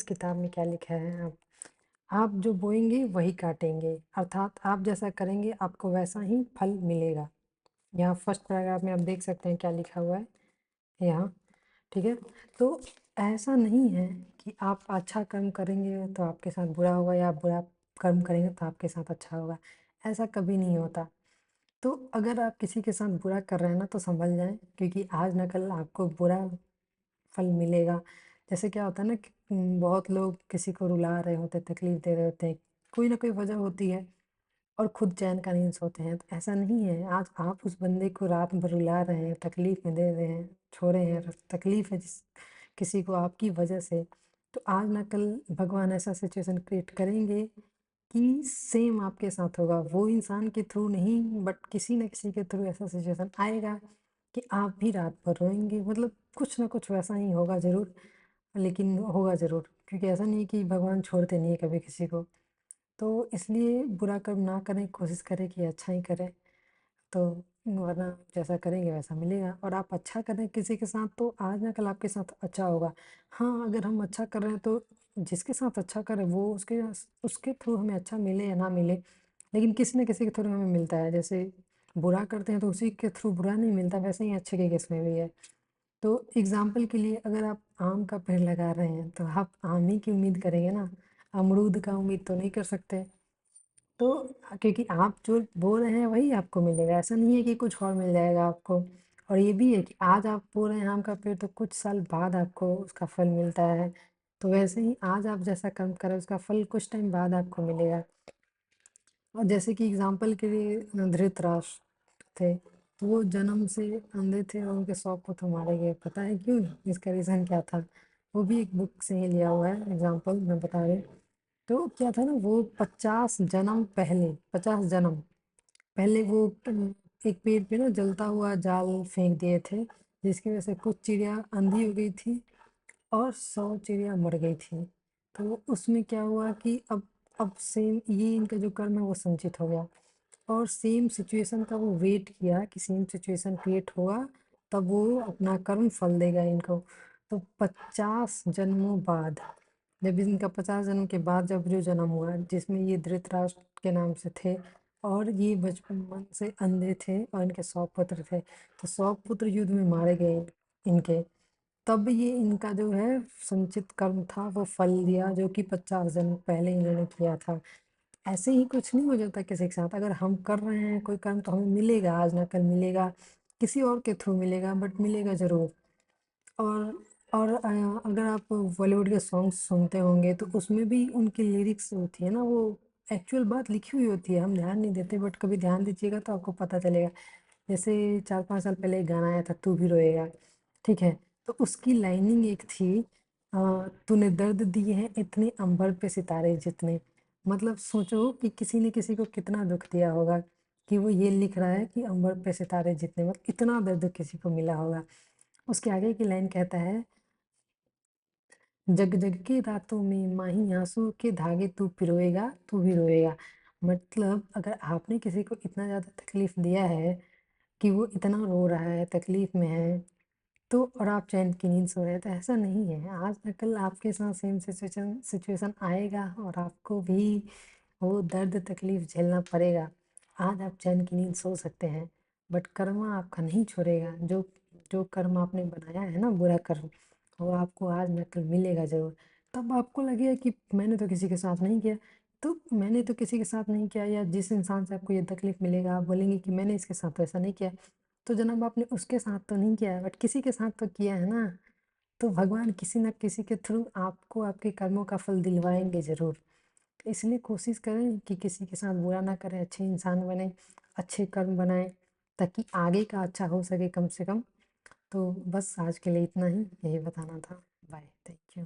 किताब में क्या लिखा है। आप जो बोएंगे वही काटेंगे, अर्थात आप जैसा करेंगे आपको वैसा ही फल मिलेगा। यहाँ फर्स्ट पैराग्राफ में आप देख सकते हैं क्या लिखा हुआ है यहाँ। ठीक है, तो ऐसा नहीं है कि आप अच्छा कर्म करेंगे तो आपके साथ बुरा होगा, या आप बुरा कर्म करेंगे तो आपके साथ अच्छा होगा। ऐसा कभी नहीं होता। तो अगर आप किसी के साथ बुरा कर रहे हैं ना तो समझ जाएं, क्योंकि आज न कल आपको बुरा फल मिलेगा। जैसे क्या होता है ना कि बहुत लोग किसी को रुला रहे होते हैं, तकलीफ दे रहे होते हैं, कोई ना कोई वजह होती है, और खुद चैन का नींद सोते हैं। तो ऐसा नहीं है, आज आप उस बंदे को रात भर रुला रहे हैं, तकलीफ में दे रहे हैं, छो रहे हैं, तकलीफ है जिस किसी को आपकी वजह से, तो आज ना कल भगवान ऐसा सिचुएशन क्रिएट करेंगे कि सेम आपके साथ होगा। वो इंसान के थ्रू नहीं, बट किसी न किसी के थ्रू ऐसा सिचुएशन आएगा कि आप भी रात भर रोएंगे। मतलब कुछ ना कुछ वैसा ही होगा ज़रूर, लेकिन होगा ज़रूर, क्योंकि ऐसा नहीं है कि भगवान छोड़ते नहीं है कभी किसी को। तो इसलिए बुरा कर्म ना करें, कोशिश करें कि अच्छा ही करें। तो वरना जैसा करेंगे वैसा मिलेगा। और आप अच्छा करें किसी के साथ तो आज ना कल आपके साथ अच्छा होगा। हाँ, अगर हम अच्छा कर रहे हैं तो जिसके साथ अच्छा करें वो उसके थ्रू हमें अच्छा मिले या ना मिले, लेकिन किसी न किसी के थ्रू हमें मिलता है। जैसे बुरा करते हैं तो उसी के थ्रू बुरा नहीं मिलता, वैसे ही अच्छे के केस में भी है। तो एग्ज़ाम्पल के लिए अगर आप आम का पेड़ लगा रहे हैं तो आप आम ही की उम्मीद करेंगे ना, अमरूद का उम्मीद तो नहीं कर सकते। तो क्योंकि आप जो बो रहे हैं वही आपको मिलेगा, ऐसा नहीं है कि कुछ और मिल जाएगा आपको। और ये भी है कि आज आप बो रहे हैं आम का पेड़ तो कुछ साल बाद आपको उसका फल मिलता है। तो वैसे ही आज आप जैसा कर्म करें उसका फल कुछ टाइम बाद आपको मिलेगा। और जैसे कि एग्जाम्पल के लिए धृतराष्ट्र थे, तो वो जन्म से अंधे थे और उनके 100 पुत्र मारे गए। पता है क्यों? इसका रीज़न क्या था? वो भी एक बुक से ही लिया हुआ है, एग्जाम्पल मैं बता रही हूँ। तो क्या था ना, वो 50 जन्म पहले, 50 जन्म पहले वो एक पेड़ पे ना जलता हुआ जाल फेंक दिए थे, जिसकी वजह से कुछ चिड़िया अंधी हो गई थी और 100 चिड़िया मर गई थी। तो उसमें क्या हुआ कि अब सेम ये इनका जो कर्म है वो संचित हो गया, और सेम सिचुएशन का वो वेट किया कि सेम सिचुएशन क्रिएट होगा तब वो अपना कर्म फल देगा इनको। तो 50 जन्मों बाद, जब इनका 50 जन्म के बाद जब जो जन्म हुआ, जिसमें ये धृतराष्ट्र के नाम से थे, और ये बचपन से अंधे थे और इनके 100 पुत्र थे, तो 100 पुत्र युद्ध में मारे गए इनके। तब ये इनका जो है संचित कर्म था वो फल दिया, जो कि 50 जन्म पहले इन्होंने किया था। ऐसे ही कुछ नहीं हो जाता किसी के साथ। अगर हम कर रहे हैं कोई कर्म तो हमें मिलेगा, आज ना कल मिलेगा, किसी और के थ्रू मिलेगा, बट मिलेगा ज़रूर। और अगर आप बॉलीवुड के सॉन्ग्स सुनते होंगे तो उसमें भी उनकी लिरिक्स होती है ना, वो एक्चुअल बात लिखी हुई होती है, हम ध्यान नहीं देते, बट कभी ध्यान दीजिएगा तो आपको पता चलेगा। जैसे 4-5 साल पहले एक गाना आया था, तू भी रोएगा, ठीक है? तो उसकी लाइनिंग एक थी, तूने दर्द दिए हैं इतने अंबर पे सितारे जितने। मतलब सोचो कि किसी ने किसी को कितना दुख दिया होगा कि वो ये लिख रहा है कि अंबर पे सितारे जितने, मतलब इतना दर्द किसी को मिला होगा। उसके आगे की लाइन कहता है, जग जग के रातों में माही आंसू के धागे तू पिरोएगा, तू भी रोएगा। मतलब अगर आपने किसी को इतना ज़्यादा तकलीफ दिया है कि वो इतना रो रहा है, तकलीफ में है, तो और आप चैन की नींद सो रहे हैं, तो ऐसा नहीं है। आज ना कल आपके साथ सेम सिचुएशन सिचुएशन आएगा और आपको भी वो दर्द तकलीफ झेलना पड़ेगा। आज आप चैन की नींद सो सकते हैं, बट कर्मा आपका नहीं छोड़ेगा। जो जो कर्म आपने बनाया है ना, बुरा कर्म, वो आपको आज ना कल मिलेगा ज़रूर। तब आपको लगेगा कि मैंने तो किसी के साथ नहीं किया, तो मैंने तो किसी के साथ नहीं किया, या जिस इंसान से आपको ये तकलीफ मिलेगा आप बोलेंगे कि मैंने इसके साथ तो ऐसा नहीं किया। तो जनाब आपने उसके साथ तो नहीं किया है, बट किसी के साथ तो किया है ना। तो भगवान किसी न किसी के थ्रू आपको आपके कर्मों का फल दिलवाएंगे ज़रूर। इसलिए कोशिश करें कि किसी के साथ बुरा ना करें, अच्छे इंसान बने, अच्छे कर्म बनाएं, ताकि आगे का अच्छा हो सके कम से कम। तो बस आज के लिए इतना ही, यही बताना था। Bye, thank you.